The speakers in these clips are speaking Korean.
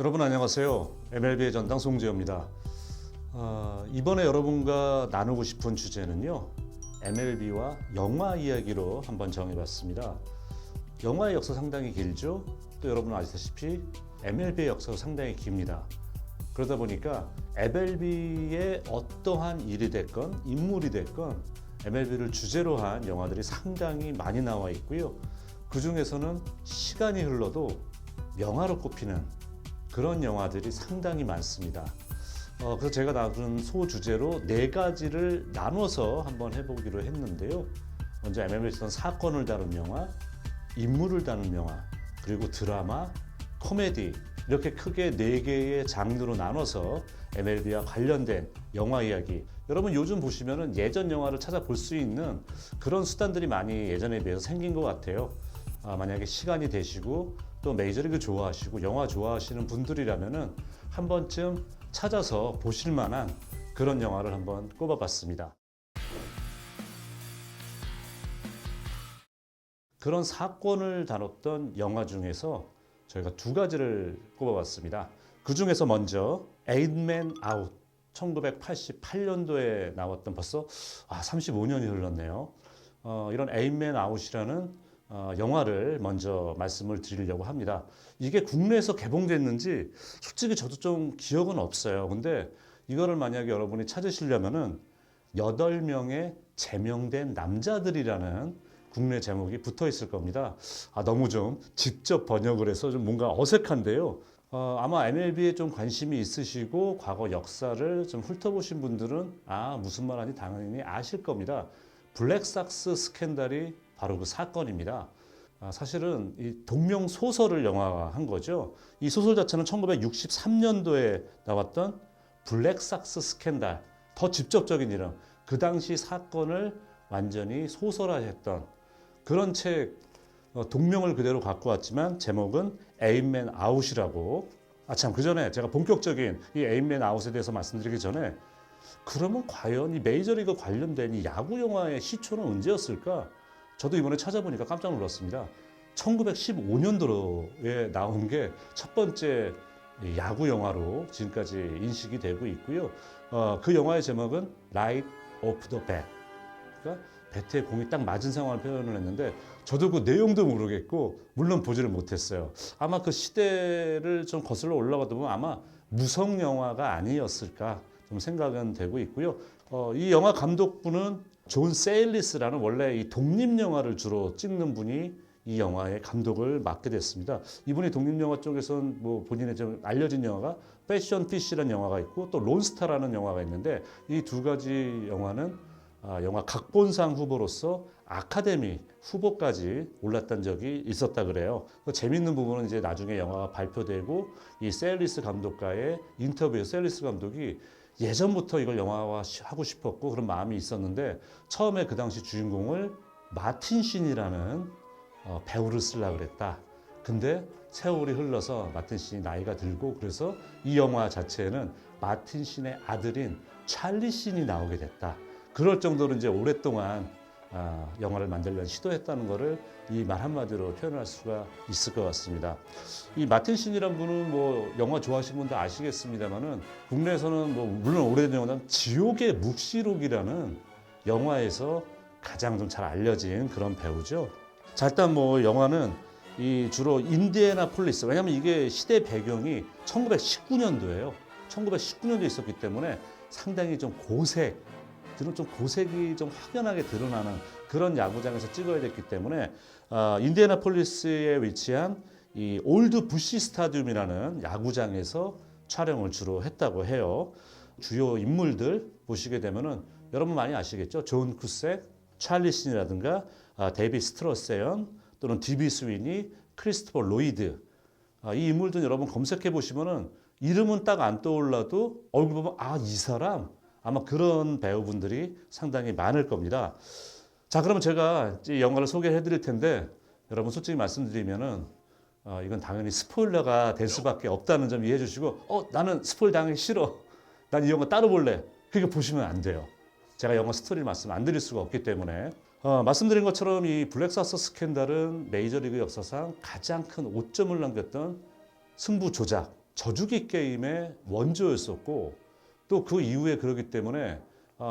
여러분 안녕하세요. MLB의 전당 송재호입니다. 이번에 여러분과 나누고 싶은 주제는요. MLB와 영화 이야기로 한번 정해봤습니다. 영화의 역사 상당히 길죠. 또 여러분 아시다시피 MLB의 역사도 상당히 깁니다. 그러다 보니까 MLB의 어떠한 일이 됐건 인물이 됐건 MLB를 주제로 한 영화들이 상당히 많이 나와 있고요. 그 중에서는 시간이 흘러도 영화로 꼽히는 그런 영화들이 상당히 많습니다. 그래서 제가 나눈 소주제로 4가지를 나눠서 한번 해보기로 했는데요. 먼저 MLB에서 있었던 사건을 다룬 영화, 인물을 다룬 영화, 그리고 드라마, 코미디 이렇게 크게 4개의 장르로 나눠서 MLB와 관련된 영화 이야기. 여러분 요즘 보시면은 예전 영화를 찾아볼 수 있는 그런 수단들이 많이 예전에 비해서 생긴 것 같아요. 만약에 시간이 되시고 또 메이저리그 좋아하시고 영화 좋아하시는 분들이라면은 한 번쯤 찾아서 보실 만한 그런 영화를 한번 꼽아봤습니다. 그런 사건을 다뤘던 영화 중에서 저희가 2가지를 꼽아봤습니다. 그 중에서 먼저 에잇맨 아웃 1988년도에 나왔던 벌써 35년이 흘렀네요. 이런 에잇맨 아웃이라는 영화를 먼저 말씀을 드리려고 합니다. 이게 국내에서 개봉됐는지 솔직히 저도 좀 기억은 없어요. 근데 이거를 만약에 여러분이 찾으시려면은 8명의 제명된 남자들이라는 국내 제목이 붙어 있을 겁니다. 너무 좀 직접 번역을 해서 좀 뭔가 어색한데요. 아마 MLB에 좀 관심이 있으시고 과거 역사를 좀 훑어보신 분들은 무슨 말하는지 당연히 아실 겁니다. 블랙삭스 스캔들이 바로 그 사건입니다. 사실은 이 동명 소설을 영화화한 거죠. 이 소설 자체는 1963년도에 나왔던 블랙삭스 스캔들, 더 직접적인 이름, 그 당시 사건을 완전히 소설화했던 그런 책, 동명을 그대로 갖고 왔지만 제목은 에잇맨 아웃이라고. 참, 그 전에 제가 본격적인 이 에잇맨 아웃에 대해서 말씀드리기 전에 그러면 과연 이 메이저리그 관련된 이 야구 영화의 시초는 언제였을까? 저도 이번에 찾아보니까 깜짝 놀랐습니다. 1915년도에 나온 게 첫 번째 야구 영화로 지금까지 인식이 되고 있고요. 그 영화의 제목은 Light of the Bat. 그러니까 배트에 공이 딱 맞은 상황을 표현을 했는데 저도 그 내용도 모르겠고 물론 보지를 못했어요. 아마 그 시대를 좀 거슬러 올라가다 보면 아마 무성 영화가 아니었을까 좀 생각은 되고 있고요. 이 영화 감독분은 존 세일리스라는 원래 이 독립영화를 주로 찍는 분이 이 영화의 감독을 맡게 됐습니다. 이분이 독립영화 쪽에서는 뭐 본인의 좀 알려진 영화가 패션 피쉬라는 영화가 있고 또 론스타라는 영화가 있는데 이 2가지 영화는 영화 각본상 후보로서 아카데미 후보까지 올랐던 적이 있었다 그래요. 재밌는 부분은 이제 나중에 영화가 발표되고 이 세일리스 감독과의 인터뷰에서 세일리스 감독이 예전부터 이걸 영화화하고 싶었고 그런 마음이 있었는데 처음에 그 당시 주인공을 마틴 씬이라는 배우를 쓰려고 그랬다. 근데 세월이 흘러서 마틴 씬이 나이가 들고 그래서 이 영화 자체에는 마틴 씬의 아들인 찰리 씬이 나오게 됐다. 그럴 정도로 이제 오랫동안 영화를 만들려는 시도했다는 것을 이 말 한마디로 표현할 수가 있을 것 같습니다. 이 마틴 씬이란 분은 뭐 영화 좋아하시는 분들 아시겠습니다만은 국내에서는 뭐 물론 오래된 영화는 지옥의 묵시록이라는 영화에서 가장 좀 잘 알려진 그런 배우죠. 자, 일단 뭐 영화는 이 주로 인디애나폴리스, 왜냐하면 이게 시대 배경이 1919년도예요. 1919년도에 있었기 때문에 상당히 좀 고색이 좀 확연하게 드러나는 그런 야구장에서 찍어야 됐기 때문에 인디애나폴리스에 위치한 이 올드 부시 스타디움이라는 야구장에서 촬영을 주로 했다고 해요. 주요 인물들 보시게 되면은 여러분 많이 아시겠죠? 존 쿠색, 찰리 신이라든가 데이비 스트러세언 또는 디비 스위니, 크리스토퍼 로이드. 이 인물들 여러분 검색해 보시면은 이름은 딱 안 떠올라도 얼굴 보면 이 사람 아마 그런 배우분들이 상당히 많을 겁니다. 자, 그러면 제가 이 영화를 소개해 드릴 텐데 여러분 솔직히 말씀드리면은 이건 당연히 스포일러가 될 수밖에 없다는 점 이해해 주시고 나는 스포일 당하기 싫어. 난 이 영화 따로 볼래. 그렇게 보시면 안 돼요. 제가 영화 스토리를 말씀 안 드릴 수가 없기 때문에 말씀드린 것처럼 이 블랙삭스 스캔들은 메이저리그 역사상 가장 큰 오점을 남겼던 승부 조작 저주기 게임의 원조였었고 또 그 이후에 그러기 때문에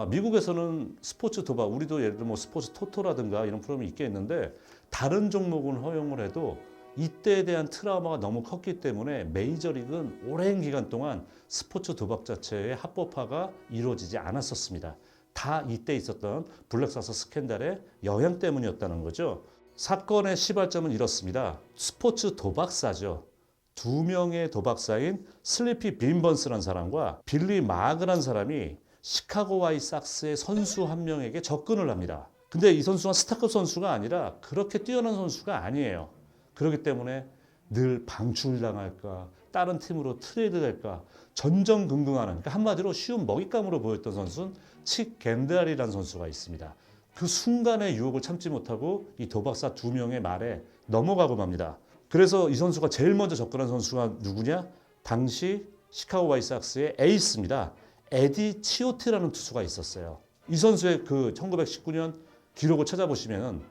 미국에서는 스포츠 도박, 우리도 예를 들어 뭐 스포츠 토토라든가 이런 프로그램이 있겠는데 다른 종목은 허용을 해도 이때에 대한 트라우마가 너무 컸기 때문에 메이저리그는 오랜 기간 동안 스포츠 도박 자체의 합법화가 이루어지지 않았었습니다. 다 이때 있었던 블랙삭스 스캔들의 영향 때문이었다는 거죠. 사건의 시발점은 이렇습니다. 스포츠 도박사죠. 두 명의 도박사인 슬리피 빈번스라는 사람과 빌리 마그라는 사람이 시카고 화이트삭스의 선수 한 명에게 접근을 합니다. 근데 이 선수가 스타급 선수가 아니라 그렇게 뛰어난 선수가 아니에요. 그렇기 때문에 늘 방출당할까 다른 팀으로 트레이드될까 전전긍긍하는, 그러니까 한마디로 쉬운 먹잇감으로 보였던 선수는 칙 겐드알이라는 선수가 있습니다. 그 순간의 유혹을 참지 못하고 이 도박사 두 명의 말에 넘어가고 맙니다. 그래서 이 선수가 제일 먼저 접근한 선수가 누구냐? 당시 시카고 화이트삭스의 에이스입니다. 에디 치오티라는 투수가 있었어요. 이 선수의 그 1919년 기록을 찾아보시면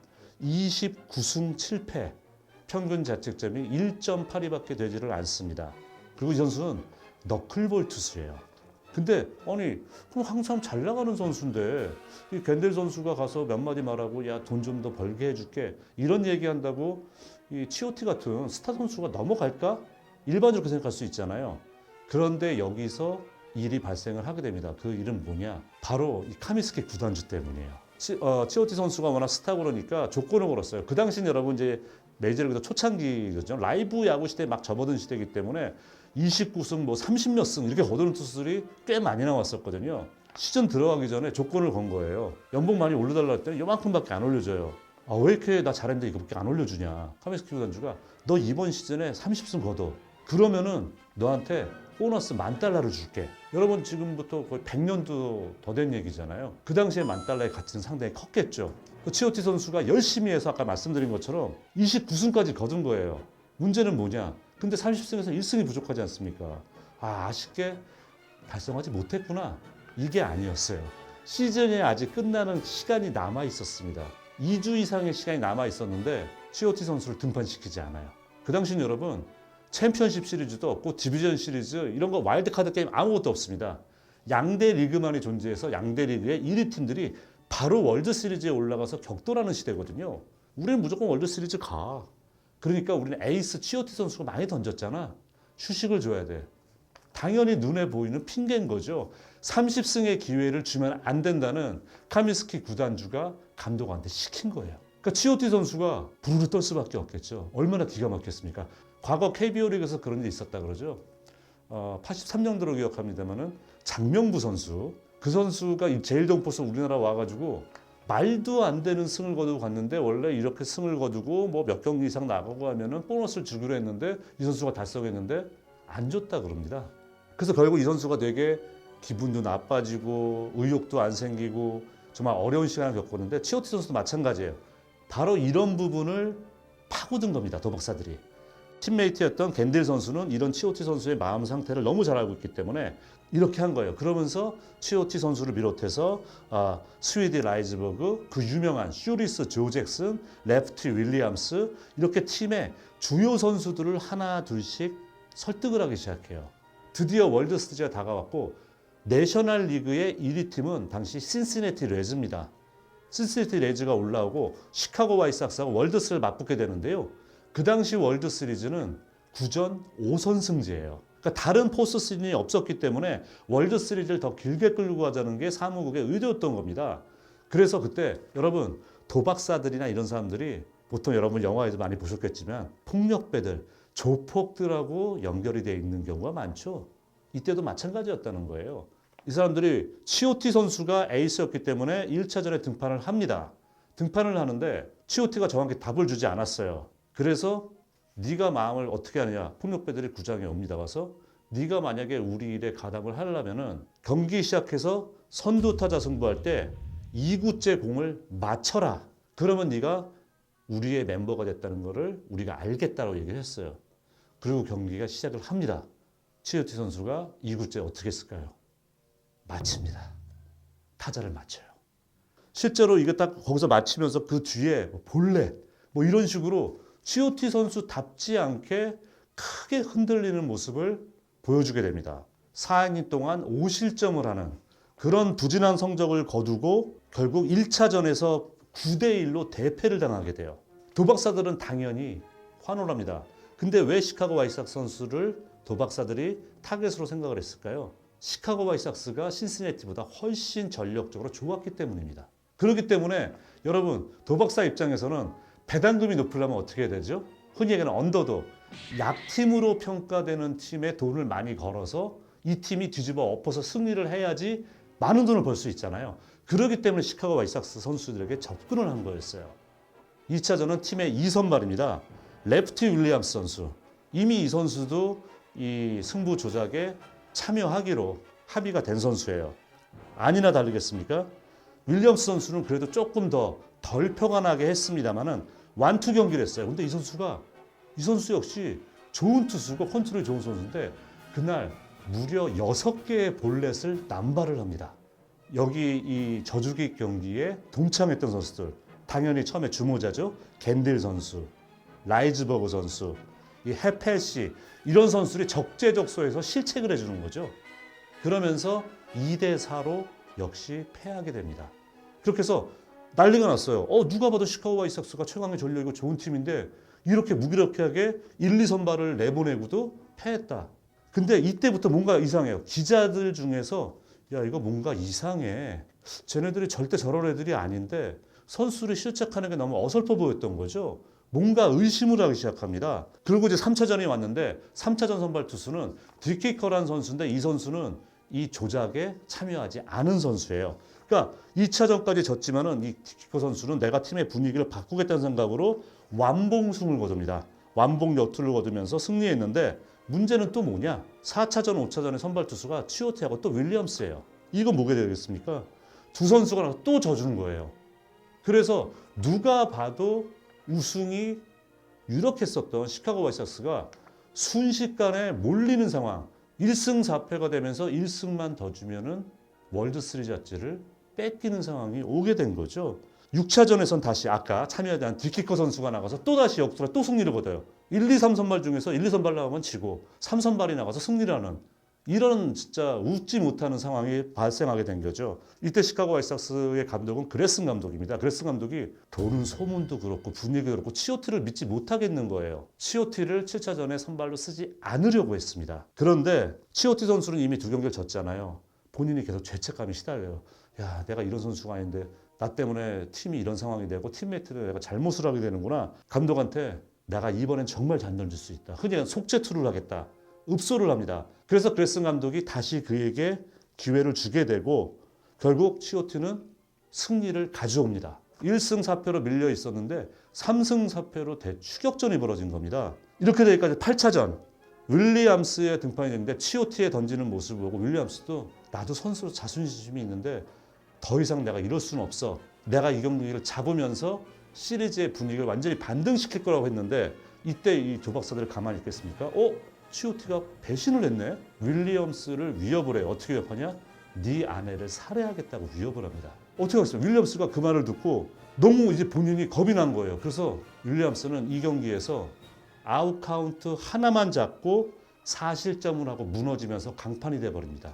29승 7패, 평균 자책점이 1.82밖에 되지를 않습니다. 그리고 이 선수는 너클볼 투수예요. 근데 아니 그럼 항상 잘 나가는 선수인데 이 겐델 선수가 가서 몇 마디 말하고 야 돈 좀 더 벌게 해줄게 이런 얘기한다고 이 치오티 같은 스타 선수가 넘어갈까? 일반적으로 생각할 수 있잖아요. 그런데 여기서 일이 발생을 하게 됩니다. 그 일은 뭐냐? 바로 이 카미스키 구단주 때문이에요. 치오티 선수가 워낙 스타고 그러니까 조건을 걸었어요. 그 당시는 여러분 이제 메이저리그 초창기죠. 라이브 야구 시대에 막 접어든 시대이기 때문에 29승 뭐 30몇 승 이렇게 거두는 투수들이 꽤 많이 나왔었거든요. 시즌 들어가기 전에 조건을 건 거예요. 연봉 많이 올려달라 했더니 요만큼밖에 안 올려줘요. 왜 이렇게 나 잘했는데 이거밖에 안 올려주냐. 카미스키 구단주가 너 이번 시즌에 30승 거둬. 그러면은 너한테 보너스 $10,000를 줄게. 여러분 지금부터 거의 100년도 더 된 얘기잖아요. 그 당시에 $10,000의 가치는 상당히 컸겠죠. 치오티 선수가 열심히 해서 아까 말씀드린 것처럼 29승까지 거둔 거예요. 문제는 뭐냐? 근데 30승에서 1승이 부족하지 않습니까? 아쉽게 달성하지 못했구나. 이게 아니었어요. 시즌이 아직 끝나는 시간이 남아 있었습니다. 2주 이상의 시간이 남아 있었는데 치오티 선수를 등판시키지 않아요. 그 당시는 여러분 챔피언십 시리즈도 없고 디비전 시리즈 이런 거 와일드카드 게임 아무것도 없습니다. 양대 리그만이 존재해서 양대 리그의 1위 팀들이 바로 월드 시리즈에 올라가서 격돌하는 시대거든요. 우리는 무조건 월드 시리즈 가. 그러니까 우리는 에이스 치오티 선수가 많이 던졌잖아. 휴식을 줘야 돼. 당연히 눈에 보이는 핑계인 거죠. 30승의 기회를 주면 안 된다는 카미스키 구단주가 감독한테 시킨 거예요. 그러니까 치오티 선수가 부르르 떨 수밖에 없겠죠. 얼마나 기가 막혔습니까? 과거 KBO 리그에서 그런 일이 있었다 그러죠. 83년도로 기억합니다만은 장명부 선수, 그 선수가 제일동포스 우리나라 와가지고 말도 안 되는 승을 거두고 갔는데 원래 이렇게 승을 거두고 뭐 몇 경기 이상 나가고 하면은 보너스를 주기로 했는데 이 선수가 달성했는데 안 줬다 그럽니다. 그래서 결국 이 선수가 되게 기분도 나빠지고 의욕도 안 생기고 정말 어려운 시간을 겪었는데 치오티 선수도 마찬가지예요. 바로 이런 부분을 파고든 겁니다. 도박사들이. 팀메이트였던 겐델 선수는 이런 치오티 선수의 마음 상태를 너무 잘 알고 있기 때문에 이렇게 한 거예요. 그러면서 치오티 선수를 비롯해서 스위디 라이즈버그, 그 유명한 슈리스 조 잭슨, 레프티 윌리엄스 이렇게 팀의 주요 선수들을 하나 둘씩 설득을 하기 시작해요. 드디어 월드 시리즈가 다가왔고 내셔널 리그의 1위 팀은 당시 신시내티 레즈입니다. 신시내티 레즈가 올라오고 시카고 화이트삭스하고 월드 시리즈를 맞붙게 되는데요. 그 당시 월드 시리즈는 9전 5선승제예요. 그러니까 다른 포스트 시즌이 없었기 때문에 월드 시리즈를 더 길게 끌고 가자는 게 사무국의 의도였던 겁니다. 그래서 그때 여러분 도박사들이나 이런 사람들이 보통 여러분 영화에도 많이 보셨겠지만 폭력배들, 조폭들하고 연결이 되어 있는 경우가 많죠. 이때도 마찬가지였다는 거예요. 이 사람들이 치오티 선수가 에이스였기 때문에 1차전에 등판을 합니다. 등판을 하는데 치오티가 정확히 답을 주지 않았어요. 그래서 네가 마음을 어떻게 하느냐. 폭력배들이 구장에 옵니다. 와서 네가 만약에 우리 일에 가담을 하려면은 경기 시작해서 선두타자 승부할 때 2구째 공을 맞춰라. 그러면 네가 우리의 멤버가 됐다는 거를 우리가 알겠다고 얘기를 했어요. 그리고 경기가 시작을 합니다. 치오티 선수가 2구째 어떻게 했을까요? 맞춥니다. 타자를 맞춰요. 실제로 이게 딱 거기서 맞히면서 그 뒤에 볼넷 뭐 이런 식으로 치오티 선수답지 않게 크게 흔들리는 모습을 보여주게 됩니다. 4이닝 동안 5실점을 하는 그런 부진한 성적을 거두고 결국 1차전에서 9대1로 대패를 당하게 돼요. 도박사들은 당연히 환호를 합니다. 근데 왜 시카고 화이트삭스 선수를 도박사들이 타겟으로 생각을 했을까요? 시카고 화이트삭스가 신시내티보다 훨씬 전력적으로 좋았기 때문입니다. 그렇기 때문에 여러분 도박사 입장에서는 배당금이 높으려면 어떻게 해야 되죠? 흔히 얘기하는 언더독, 약팀으로 평가되는 팀에 돈을 많이 걸어서 이 팀이 뒤집어 엎어서 승리를 해야지 많은 돈을 벌 수 있잖아요. 그렇기 때문에 시카고 화이트삭스 선수들에게 접근을 한 거였어요. 2차전은 팀의 2선발입니다. 레프티 윌리엄스 선수. 이미 이 선수도 이 승부 조작에 참여하기로 합의가 된 선수예요. 아니나 다르겠습니까? 윌리엄스 선수는 그래도 조금 더 덜 표가 나게 했습니다만은 완투 경기를 했어요. 근데 이 선수 역시 좋은 투수고 컨트롤이 좋은 선수인데 그날 무려 6개의 볼넷을 남발을 합니다. 여기 이 저주기 경기에 동참했던 선수들 당연히 처음에 주모자죠. 겐딜 선수, 라이즈버그 선수, 이 해펠시 이런 선수들이 적재적소에서 실책을 해주는 거죠. 그러면서 2대4로 역시 패하게 됩니다. 그렇게 해서 난리가 났어요. 누가 봐도 시카고 화이트삭스가 최강의 전력이고 좋은 팀인데 이렇게 무기력하게 1, 2선발을 내보내고도 패했다. 근데 이때부터 뭔가 이상해요. 기자들 중에서 야 이거 뭔가 이상해. 쟤네들이 절대 저런 애들이 아닌데 선수를 실책하는 게 너무 어설퍼 보였던 거죠. 뭔가 의심을 하기 시작합니다. 그리고 이제 3차전이 왔는데 3차전 선발 투수는 디키커라는 선수인데 이 선수는 이 조작에 참여하지 않은 선수예요. 그러니까 2차전까지 졌지만은 이 디키커 선수는 내가 팀의 분위기를 바꾸겠다는 생각으로 완봉승을 거둡니다. 완봉 여투를 거두면서 승리했는데 문제는 또 뭐냐? 4차전, 5차전의 선발 투수가 치오티하고 또 윌리엄스예요. 이거 뭐게 되겠습니까? 두 선수가 나서 또 져주는 거예요. 그래서 누가 봐도 우승이 유력했었던 시카고 화이트삭스가 순식간에 몰리는 상황, 1승 4패가 되면서 1승만 더 주면은 월드시리즈 자체를 뺏기는 상황이 오게 된 거죠. 6차전에선 다시 아까 참여하지 않은 디키커 선수가 나가서 또다시 역수로 또 승리를 거둬요. 1, 2, 3선발 중에서 1, 2선발 나가면 지고 3선발이 나가서 승리를 하는 이런 진짜 웃지 못하는 상황이 발생하게 된 거죠. 이때 시카고 화이트삭스의 감독은 그레슨 감독입니다. 그레슨 감독이 도는 소문도 그렇고 분위기도 그렇고 치오티를 믿지 못하겠는 거예요. 치오티를 7차전에 선발로 쓰지 않으려고 했습니다. 그런데 치오티 선수는 이미 2경기를 졌잖아요. 본인이 계속 죄책감이 시달려요. 야, 내가 이런 선수가 아닌데 나 때문에 팀이 이런 상황이 되고 팀메이트를 내가 잘못을 하게 되는구나. 감독한테 내가 이번엔 정말 잘 던질 수 있다. 흔히 속죄투를 하겠다. 읍소를 합니다. 그래서 그레슨 감독이 다시 그에게 기회를 주게 되고 결국 치오티는 승리를 가져옵니다. 1승 4패로 밀려 있었는데 3승 4패로 대추격전이 벌어진 겁니다. 이렇게 되기까지 8차전 윌리엄스의 등판이 됐는데 치오티의 던지는 모습을 보고 윌리엄스도 나도 선수로 자존심이 있는데 더 이상 내가 이럴 수는 없어. 내가 이 경기를 잡으면서 시리즈의 분위기를 완전히 반등시킬 거라고 했는데 이때 이 도박사들을 가만히 있겠습니까? 치오티가 배신을 했네. 윌리엄스를 위협을 해요. 어떻게 위협하냐? 네 아내를 살해하겠다고 위협을 합니다. 어떻게 하겠어요? 윌리엄스가 그 말을 듣고 너무 이제 본인이 겁이 난 거예요. 그래서 윌리엄스는 이 경기에서 아웃 카운트 하나만 잡고 4실점을 하고 무너지면서 강판이 돼버립니다.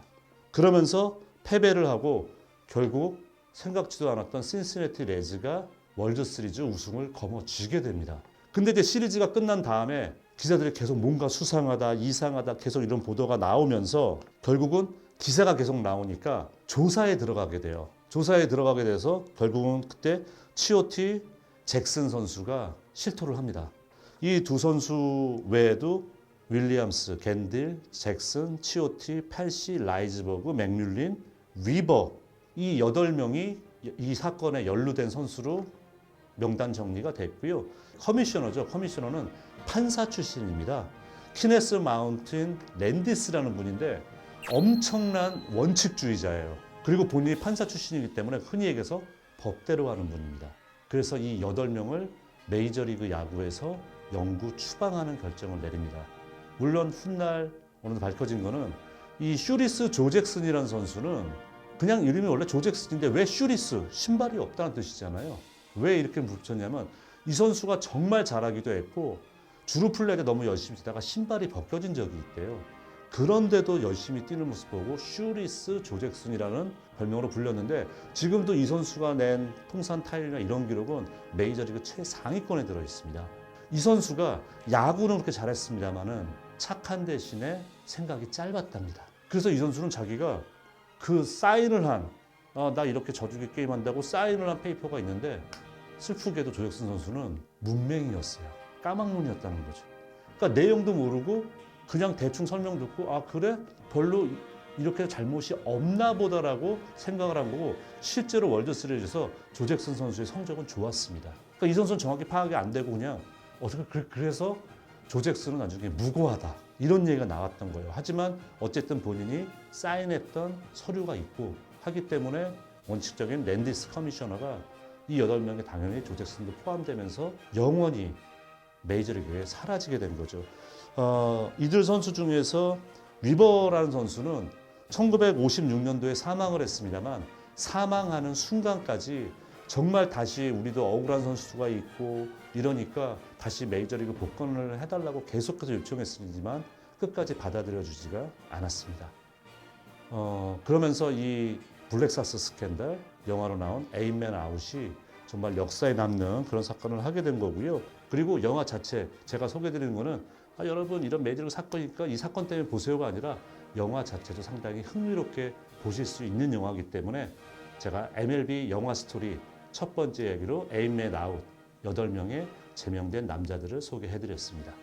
그러면서 패배를 하고 결국 생각지도 않았던 신시내티 레즈가 월드시리즈 우승을 거머쥐게 됩니다. 근데 이제 시리즈가 끝난 다음에 기자들이 계속 뭔가 수상하다, 이상하다 계속 이런 보도가 나오면서 결국은 기사가 계속 나오니까 조사에 들어가게 돼요. 조사에 들어가게 돼서 결국은 그때 치오티, 잭슨 선수가 실토를 합니다. 이 두 선수 외에도 윌리엄스, 겐딜, 잭슨, 치오티, 펠시, 라이즈버그, 맥뮬린, 위버 이 8명이 이 사건에 연루된 선수로 명단 정리가 됐고요. 커미셔너죠. 커미셔너는 판사 출신입니다. 키네스 마운틴 랜디스라는 분인데 엄청난 원칙주의자예요. 그리고 본인이 판사 출신이기 때문에 흔히 얘기해서 법대로 하는 분입니다. 그래서 이 8명을 메이저리그 야구에서 영구 추방하는 결정을 내립니다. 물론 훗날 오늘 밝혀진 거는 이 슈리스 조 잭슨이라는 선수는 그냥 이름이 원래 조 잭슨인데 왜 슈리스? 신발이 없다는 뜻이잖아요. 왜 이렇게 붙였냐면 이 선수가 정말 잘하기도 했고 주루 플레이에 너무 열심히 치다가 신발이 벗겨진 적이 있대요. 그런데도 열심히 뛰는 모습 보고 슈리스 조잭슨이라는 별명으로 불렸는데 지금도 이 선수가 낸 통산 타율이나 이런 기록은 메이저리그 최상위권에 들어 있습니다. 이 선수가 야구는 그렇게 잘했습니다만은 착한 대신에 생각이 짧았답니다. 그래서 이 선수는 자기가 그 사인을 한 나 이렇게 저주기 게임 한다고 사인을 한 페이퍼가 있는데 슬프게도 조잭슨 선수는 문맹이었어요. 까막눈이었다는 거죠. 그러니까 내용도 모르고 그냥 대충 설명 듣고 아 그래? 별로 이렇게 잘못이 없나 보다라고 생각을 한 거고 실제로 월드시리즈에서 조잭슨 선수의 성적은 좋았습니다. 그러니까 이 선수는 정확히 파악이 안 되고 그냥 그래서 조잭슨은 나중에 무고하다 이런 얘기가 나왔던 거예요. 하지만 어쨌든 본인이 사인했던 서류가 있고 하기 때문에 원칙적인 랜디스 커미셔너가 이 8명에 당연히 조잭슨도 포함되면서 영원히 메이저리그에 사라지게 된 거죠. 이들 선수 중에서 위버라는 선수는 1956년도에 사망을 했습니다만 사망하는 순간까지 정말 다시 우리도 억울한 선수가 있고 이러니까 다시 메이저리그 복권을 해달라고 계속해서 요청했지만 끝까지 받아들여주지가 않았습니다. 그러면서 이 블랙삭스 스캔들 영화로 나온 에임맨 아웃이 정말 역사에 남는 그런 사건을 하게 된 거고요. 그리고 영화 자체 제가 소개드리는 거는 여러분 이런 메이저리그 사건이니까 이 사건 때문에 보세요가 아니라 영화 자체도 상당히 흥미롭게 보실 수 있는 영화이기 때문에 제가 MLB 영화 스토리 첫 번째 얘기로 에임맨 아웃 8명의 제명된 남자들을 소개해드렸습니다.